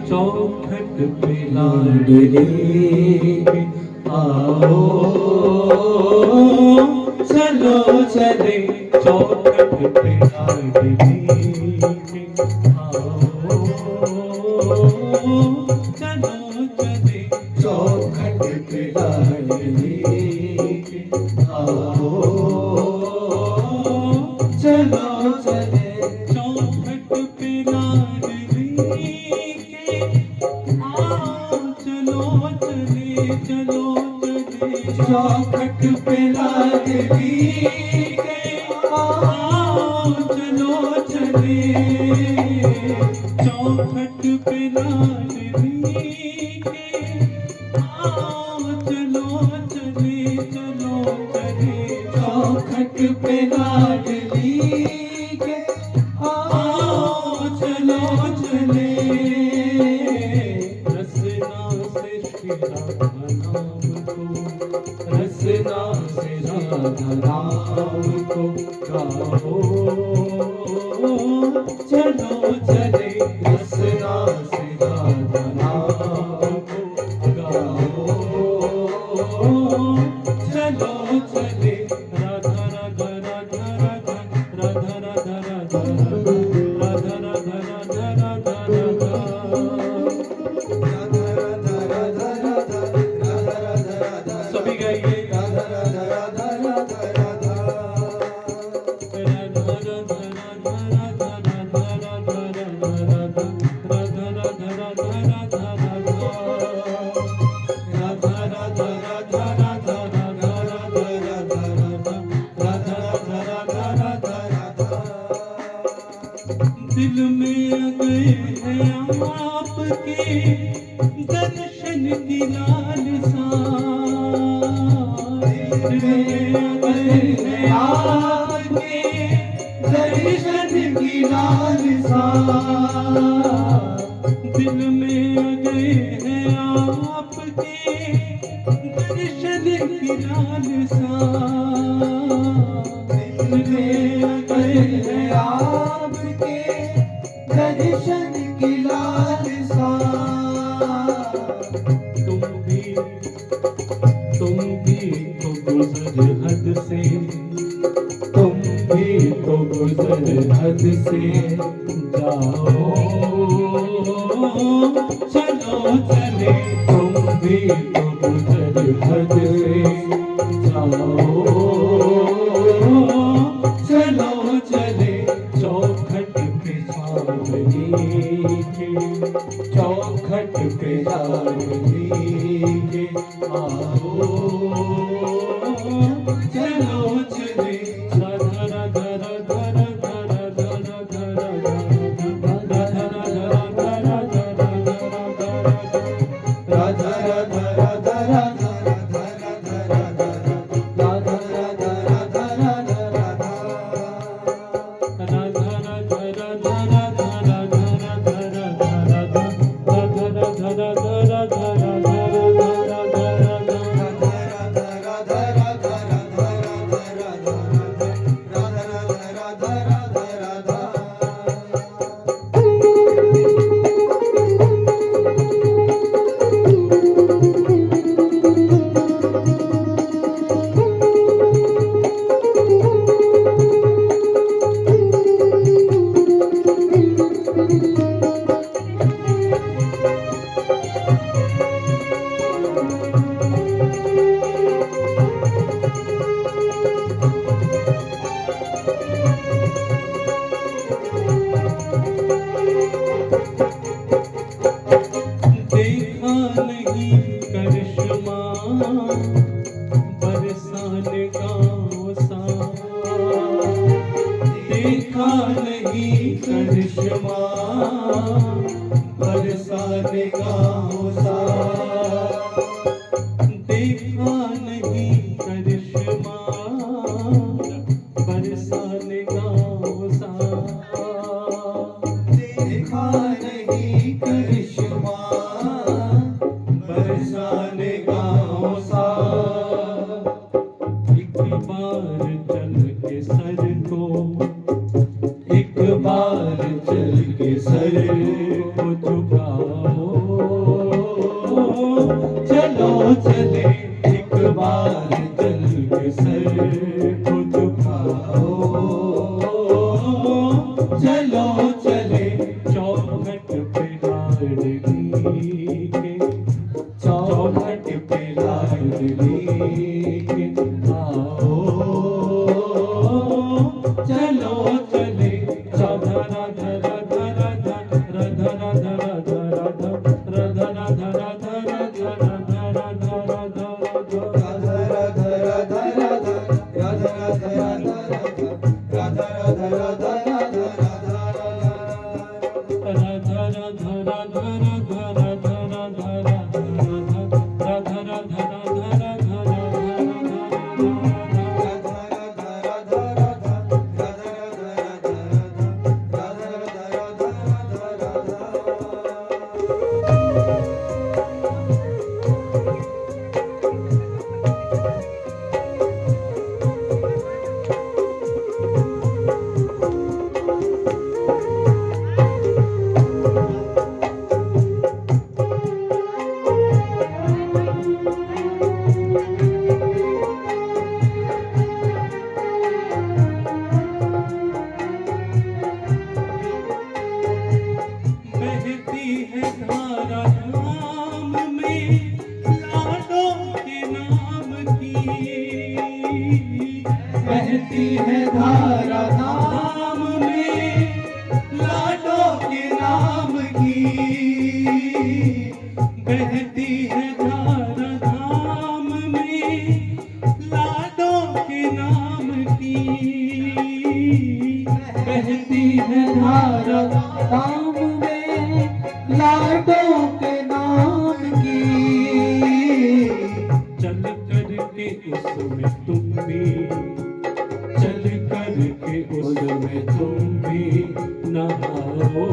चौखट पे लाडले आओ, चलो चले चौखट पे लाडले आओ, चलो चले चौखट पे लाडले आओ, चलो चले चौखट पे लाडले आओ, चलो चले चलो चले चौखट पे लाडली आओ, चलो चले चौखट पे लाडली आओ, चलो चले चलो चले चौखट पे लाडली आओ, चलो चले रसना से श्री राधा नाम को, रसना से राधा नाम को गाओ, चलो चले रसना से राधा नाम को गाओ, चलो चले राधा राधा राधा राधा राधा राधा राधा राधा राधा राधा राधा राधा सभी गाइए राधा राधा राधा राधा राधा राधा राधा राधा राधा राधा राधा राधा राधा राधा राधा दिल में आ गए हैं आपके दर्शन की लालसा, दिल में आ गए हैं आपके दर्शन की लालसा, दिल में आ गए हैं आपके दर्शन की लालसा, दिल में आ गए हैं आपके दर्शन की लालसा, तुम भी तो गुजर हद से, तुम भी तो गुजर हद से जाओ, चलो चले तुम भी तो गुजर हद से जाओ, चलो चले चौखट पे लाडली के, चौखट पे लाडली के आओ, चलो चले राधा राधा राधा राधा राधा राधा राधा राधा राधा राधा राधा राधा राधा देखा नहीं करिश्मा बरसाने गाँव सा, देखा नहीं करिश्मा बरसाने गाँव सा, देखा नहीं करिश्मा बरसाने गाँव सा, एक बार चल के सर को, एक बार चल के सर को झुकाओ, लाडली के, चौखट पे लाडली के आओ चलो चले राधा राधा राधा राधा राधा राधा राधा राधा राधा राधा राधा राधा राधा राधा बहती है धारा धाम में लाडों के नाम की, बहती है धारा धाम में लाडों के नाम की, बहती है धारा धाम में लाडों के नाम की। चल करके उसमें तुम भी, चल करके उसमें तुम भी नहाओ,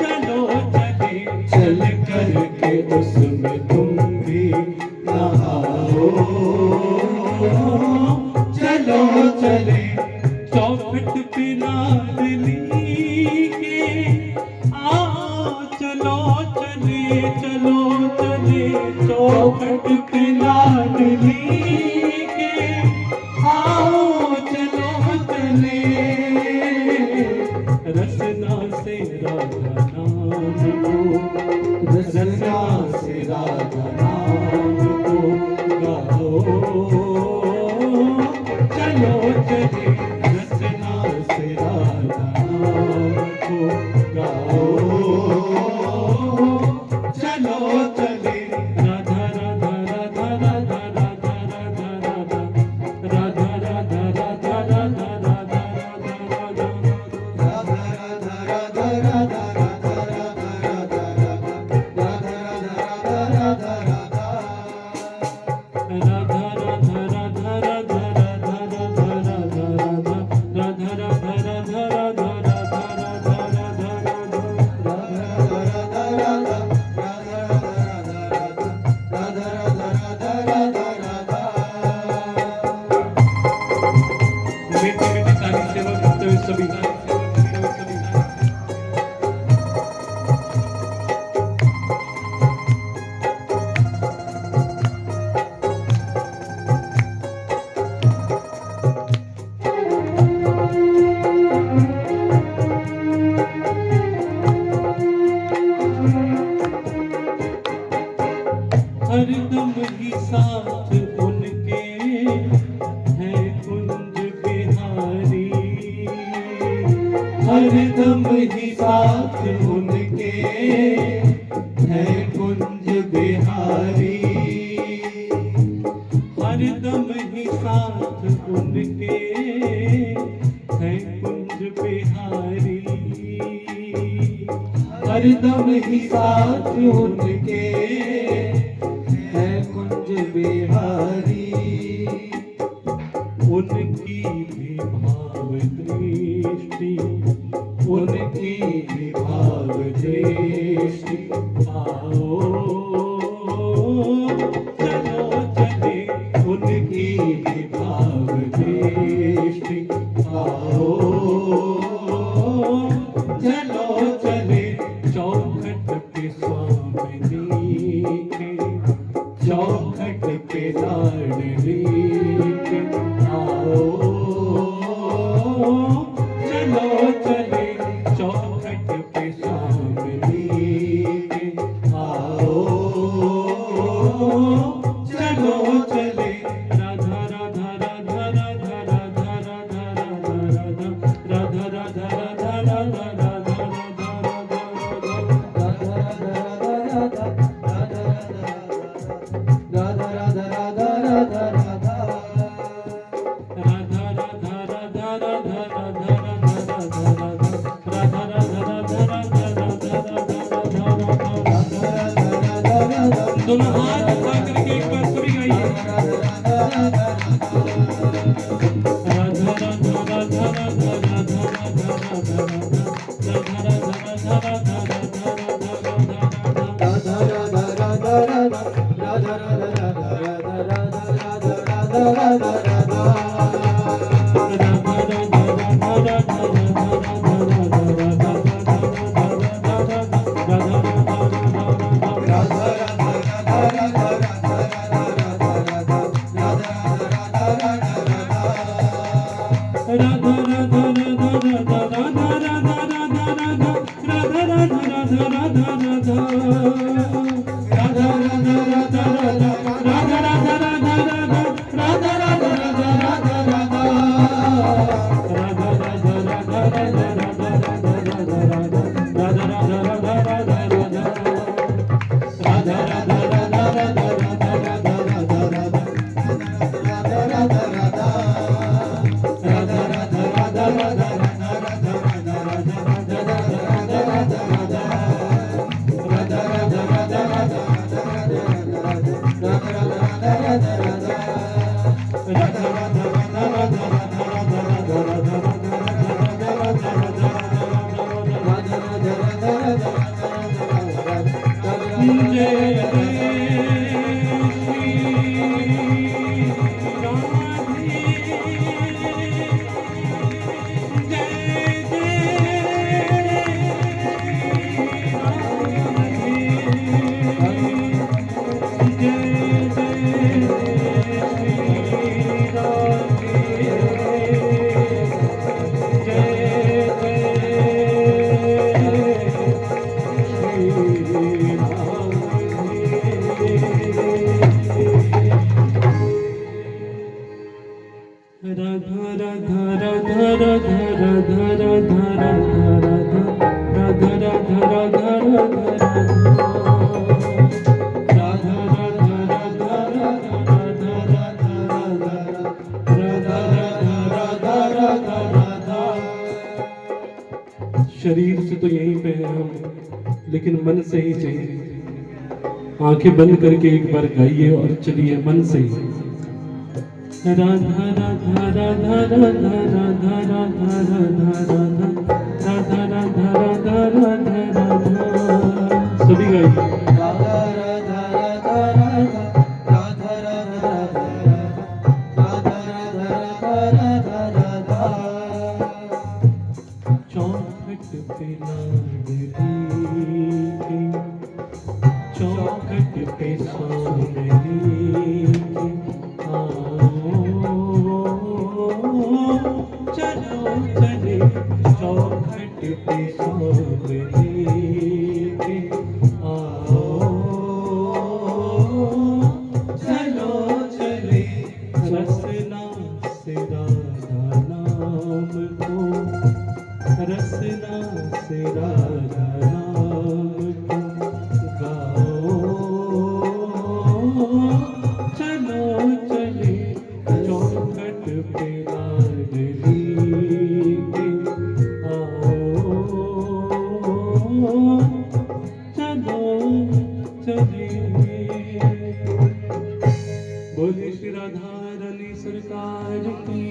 चलो चले चल करके उसमें तुम भी नहाओ, चलो चले चौखट पे लाडली के आओ चलो चले चलो चले चौखट पे लाडली के आओ चलो चले, रसना से राधा नाम को, रसना से राधा नाम को गाओ, चलो चले रसना से राधा नाम को गाओ, चलो चले राधा राधा राधा राधा राधा राधा राधा राधा राधा राधा हरदम ही साथ उनके है कुंज बिहारी, हरदम ही साथ उनके है कुंज बिहारी, हरदम ही साथ उनके है कुंज बिहारी, हरदम ही साथ उनके है कुंज बिहारी, उनकी भी भाव दृष्टि, उनकी भी भाव दृष्टि आओ चलो चले, उनकी भी भाव दृष्टि आओ चलो चले चौखट पे स्वामिनी के, चौखट पे लाडली के आओ चलो चले चौखट पे स्वामिनी दोनों हाथ उठा करके एक बार सभी गाइए। राधा राधा राधा राधा राधा शरीर से तो यहीं पे है हम, लेकिन मन से ही चाहिए। आंखें बंद करके एक बार गाइए और चलिए मन से ही। राधा राधा राधा राधा राधा राधा राधा राधा राधा राधा राधा राधा सभी गाइए। राधा राधा राधा राधा राधा राधा राधा राधा राधा राधा चौखट पे लाडली के चौखट पे सोनली के चलो चले चौखट पे सोनली के आओ चलो चले रसना से राधा नाम को रसना से राधा नाम को गाओ चलो चले चौखट पे लाडली के आओ चलो चले। बोले श्री राधा रानी सरकार की।